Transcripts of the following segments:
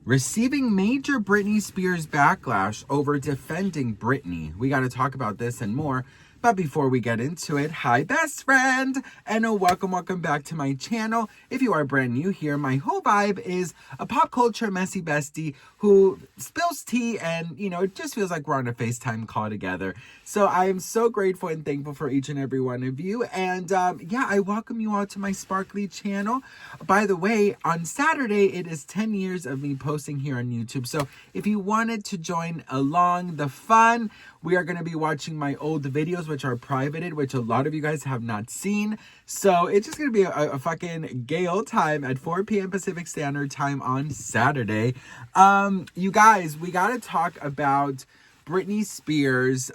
Receiving major Britney Spears backlash over defending Britney. We got to talk about this and more. But before we get into it, hi best friend, and welcome back to my channel. If you are brand new here, my whole vibe is a pop culture messy bestie who spills tea and, it just feels like we're on a FaceTime call together. So I am so grateful and thankful for each and every one of you. And I welcome you all to my sparkly channel. By the way, on Saturday, it is 10 years of me posting here on YouTube. So if you wanted to join along the fun, we are going to be watching my old videos, which are privated, which a lot of you guys have not seen. So it's just going to be a fucking gay old time at 4 p.m. Pacific Standard Time on Saturday. You guys, we got to talk about Britney Spears.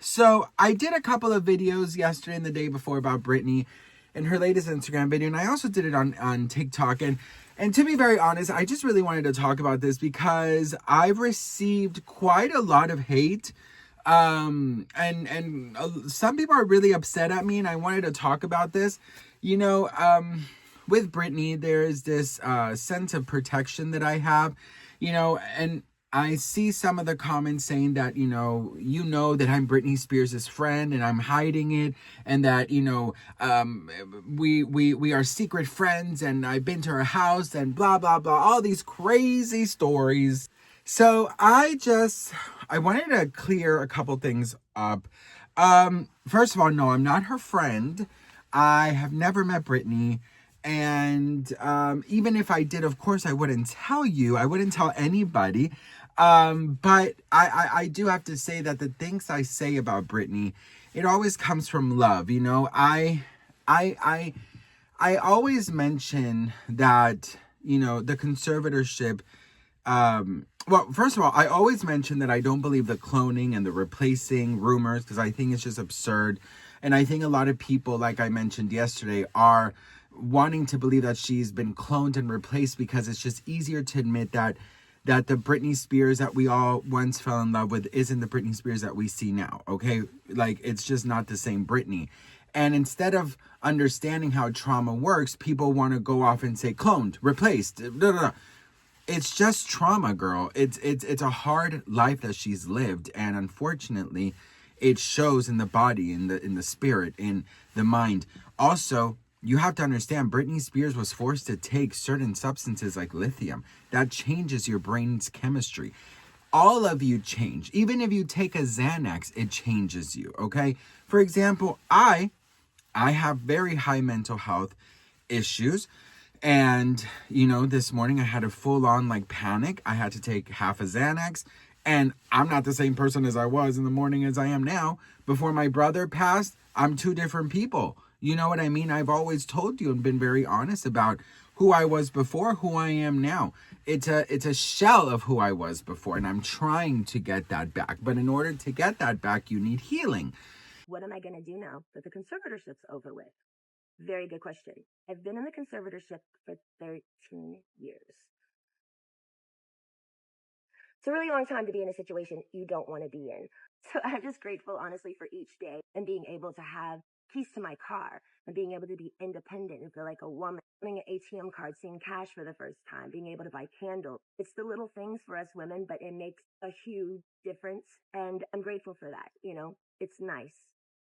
So I did a couple of videos yesterday and the day before about Britney and her latest Instagram video. And I also did it on TikTok. And to be very honest, I just really wanted to talk about this because I've received quite a lot of hate. And some people are really upset at me, and I wanted to talk about this. With Britney, there's this sense of protection that I have, and I see some of the comments saying that, that I'm Britney Spears' friend and I'm hiding it, and that, we are secret friends and I've been to her house and blah, blah, blah, all these crazy stories. So I wanted to clear a couple things up. First of all, no, I'm not her friend. I have never met Britney. And even if I did, of course, I wouldn't tell you. I wouldn't tell anybody. But I do have to say that the things I say about Britney, it always comes from love. I always mention that, the conservatorship. Well, first of all, I always mention that I don't believe the cloning and the replacing rumors, because I think it's just absurd. And I think a lot of people, like I mentioned yesterday, are wanting to believe that she's been cloned and replaced because it's just easier to admit that the Britney Spears that we all once fell in love with isn't the Britney Spears that we see now, okay? Like, it's just not the same Britney. And instead of understanding how trauma works, people want to go off and say cloned, replaced, blah, blah, blah. It's just trauma, girl. It's a hard life that she's lived, and unfortunately, it shows in the body, in the spirit, in the mind. Also, you have to understand, Britney Spears was forced to take certain substances like lithium. That changes your brain's chemistry. All of you change. Even if you take a Xanax, it changes you, okay? For example, I have very high mental health issues. And, this morning I had a full-on, panic. I had to take half a Xanax. And I'm not the same person as I was in the morning as I am now. Before my brother passed, I'm two different people. You know what I mean? I've always told you and been very honest about who I was before, who I am now. It's a shell of who I was before, and I'm trying to get that back. But in order to get that back, you need healing. What am I going to do now that the conservatorship's over with? Very good question. I've been in the conservatorship for 13 years. It's a really long time to be in a situation you don't want to be in. So I'm just grateful, honestly, for each day and being able to have keys to my car and being able to be independent and feel like a woman, having an ATM card, seeing cash for the first time, being able to buy candles. It's the little things for us women, but it makes a huge difference. And I'm grateful for that. It's nice.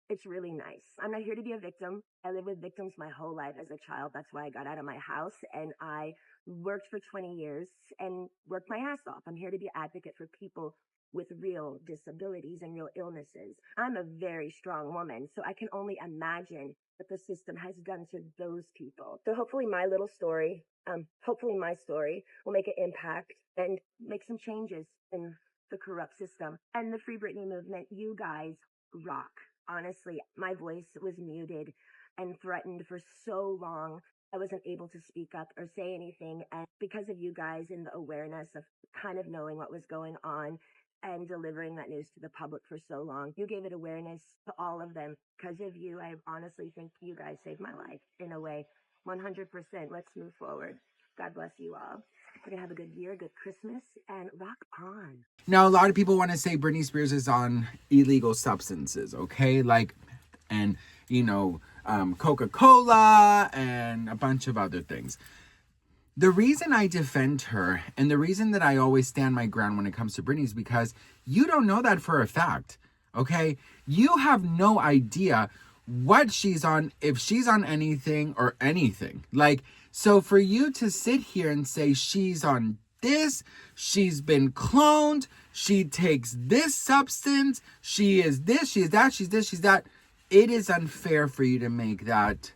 It's really nice. I'm not here to be a victim. I lived with victims my whole life as a child. That's why I got out of my house, and I worked for 20 years and worked my ass off. I'm here to be an advocate for people with real disabilities and real illnesses. I'm a very strong woman, so I can only imagine what the system has done to those people. So hopefully my story will make an impact and make some changes in the corrupt system. And the Free Britney movement, you guys rock. Honestly, my voice was muted and threatened for so long. I wasn't able to speak up or say anything. And because of you guys and the awareness of kind of knowing what was going on and delivering that news to the public for so long, you gave it awareness to all of them. Because of you, I honestly think you guys saved my life in a way. 100%. Let's move forward. God bless you all. We're going to have a good year, good Christmas, and rock on. Now, a lot of people want to say Britney Spears is on illegal substances, okay? Coca-Cola and a bunch of other things. The reason I defend her and the reason that I always stand my ground when it comes to Britney is because you don't know that for a fact, okay? You have no idea what she's on, if she's on anything or anything. Like, so for you to sit here and say she's on this, she's been cloned, she takes this substance, she is this, she is that, she's this, she's that, it is unfair for you to make that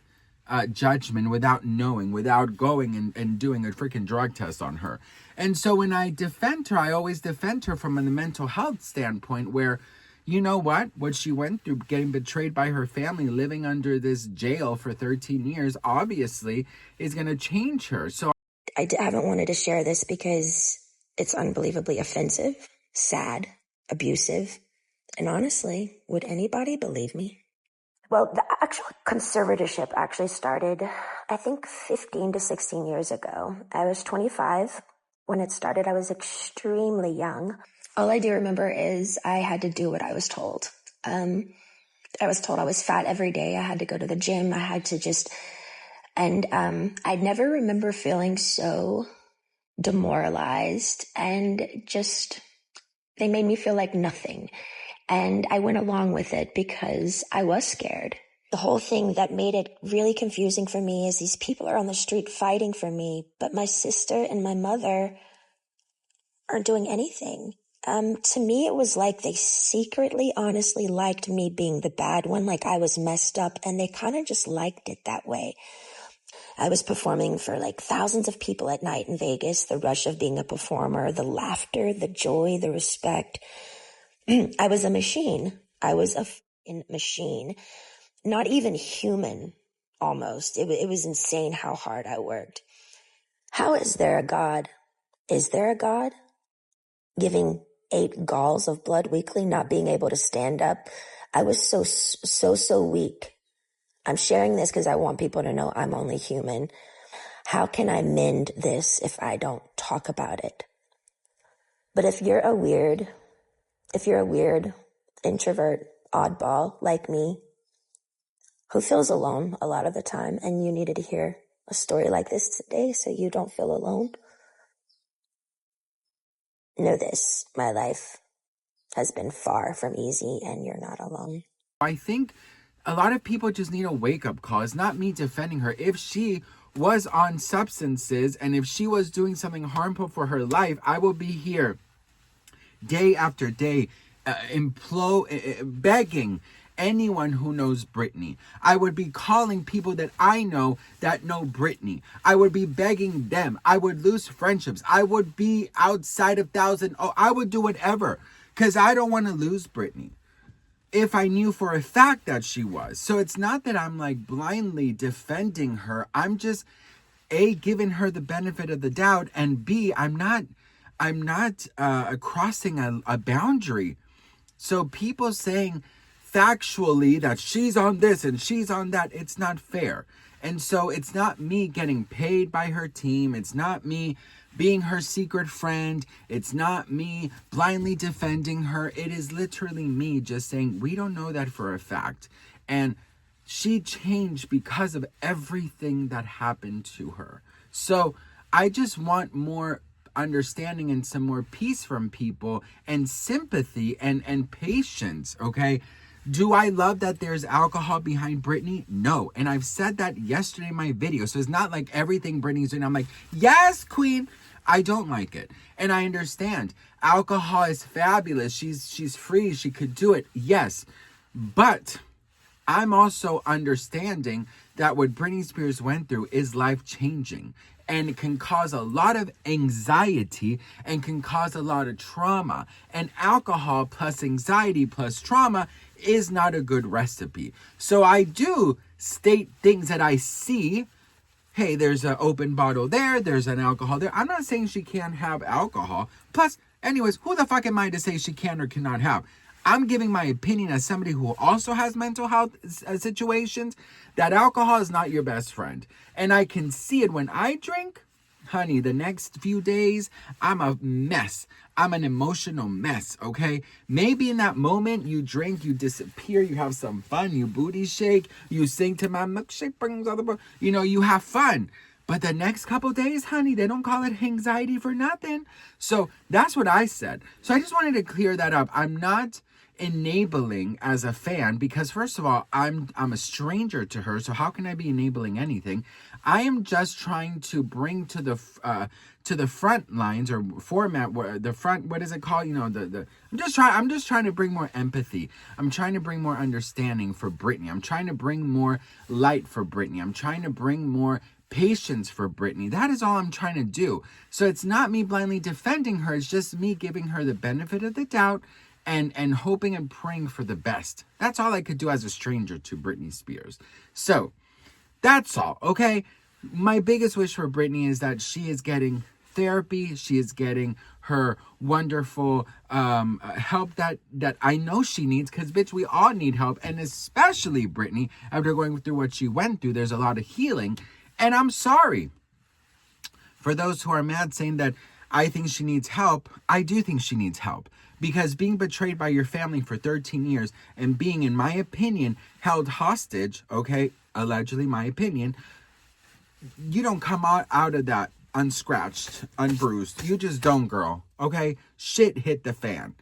judgment without knowing, without going and doing a freaking drug test on her. And so when I defend her, I always defend her from a mental health standpoint where, you know what she went through, getting betrayed by her family, living under this jail for 13 years, obviously is going to change her. So I haven't wanted to share this because it's unbelievably offensive, sad, abusive, and honestly, would anybody believe me? Well, the actual conservatorship actually started, I think, 15 to 16 years ago. I was 25 when it started. I was extremely young. All I do remember is I had to do what I was told. I was told I was fat every day. I had to go to the gym. I had to just, and I never remember feeling so demoralized and just, they made me feel like nothing. And I went along with it because I was scared. The whole thing that made it really confusing for me is these people are on the street fighting for me, but my sister and my mother aren't doing anything. To me, it was like they secretly, honestly liked me being the bad one, like I was messed up, and they kind of just liked it that way. I was performing for like thousands of people at night in Vegas, the rush of being a performer, the laughter, the joy, the respect. I was a machine. I was a machine, not even human, almost. It was insane how hard I worked. How is there a God? Is there a God? Giving 8 galls of blood weekly, not being able to stand up. I was so weak. I'm sharing this because I want people to know I'm only human. How can I mend this if I don't talk about it? But if you're a weird introvert, oddball like me, who feels alone a lot of the time, and you needed to hear a story like this today so you don't feel alone, know this, my life has been far from easy and you're not alone. I think a lot of people just need a wake-up call. It's not me defending her. If she was on substances and if she was doing something harmful for her life, I will be here day after day begging anyone who knows Britney. I would be calling people that I know that know Britney. I would be begging them. I would lose friendships. I would be outside of I would do whatever because I don't want to lose Britney if I knew for a fact that she was. So it's not that I'm like blindly defending her. I'm just A, giving her the benefit of the doubt, and B, I'm not crossing a boundary. So people saying factually that she's on this and she's on that, it's not fair. And so it's not me getting paid by her team. It's not me being her secret friend. It's not me blindly defending her. It is literally me just saying, we don't know that for a fact. And she changed because of everything that happened to her. So I just want more understanding and some more peace from people and sympathy and patience, okay? Do I love that there's alcohol behind Britney? No. And I've said that yesterday in my video. So it's not like everything Britney's doing, I'm like, yes, queen. I don't like it. And I understand. Alcohol is fabulous. She's free. She could do it. Yes. But I'm also understanding that what Britney Spears went through is life-changing. And it can cause a lot of anxiety and can cause a lot of trauma. And alcohol plus anxiety plus trauma is not a good recipe. So I do state things that I see. Hey, there's an open bottle there. There's an alcohol there. I'm not saying she can't have alcohol. Plus, anyways, who the fuck am I to say she can or cannot have? I'm giving my opinion as somebody who also has mental health situations that alcohol is not your best friend. And I can see it when I drink. Honey, the next few days, I'm a mess. I'm an emotional mess, okay? Maybe in that moment, you drink, you disappear, you have some fun, you booty shake, you sing to my milkshake brings other, you have fun. But the next couple days, honey, they don't call it anxiety for nothing. So that's what I said. So I just wanted to clear that up. I'm not enabling as a fan because, first of all, I'm a stranger to her. So how can I be enabling anything? I am just trying to bring to the front lines or format where the front, what is it called? You know, I'm just trying to bring more empathy. I'm trying to bring more understanding for Britney. I'm trying to bring more light for Britney. I'm trying to bring more patience for Britney. That is all I'm trying to do. So it's not me blindly defending her. It's just me giving her the benefit of the doubt and hoping and praying for the best. That's all I could do as a stranger to Britney Spears. So that's all, okay? My biggest wish for Britney is that she is getting therapy. She is getting her wonderful help that I know she needs, because, bitch, we all need help. And especially Britney, after going through what she went through, there's a lot of healing. And I'm sorry for those who are mad saying that I think she needs help. I do think she needs help. Because being betrayed by your family for 13 years and being, in my opinion, held hostage, okay, allegedly my opinion, you don't come out of that unscratched, unbruised. You just don't, girl, okay? Shit hit the fan.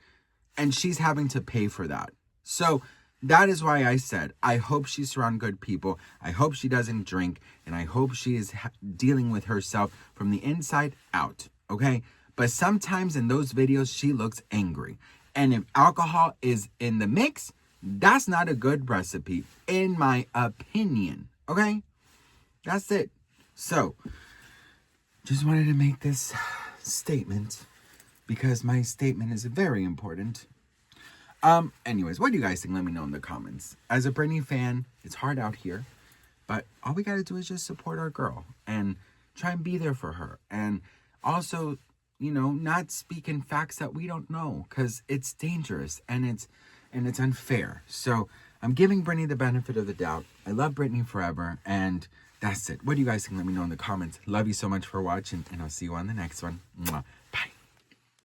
And she's having to pay for that. So that is why I said, I hope she's around good people. I hope she doesn't drink. And I hope she is dealing with herself from the inside out, okay? But sometimes in those videos, she looks angry. And if alcohol is in the mix, that's not a good recipe, in my opinion. Okay? That's it. So, just wanted to make this statement because my statement is very important. Anyways, what do you guys think? Let me know in the comments. As a Britney fan, it's hard out here. But all we got to do is just support our girl and try and be there for her. And also, you know, not speak in facts that we don't know, because it's dangerous and it's unfair. So I'm giving Britney the benefit of the doubt. I love Britney forever, and that's it. What do you guys think? Let me know in the comments. Love you so much for watching, and I'll see you on the next one. Mwah.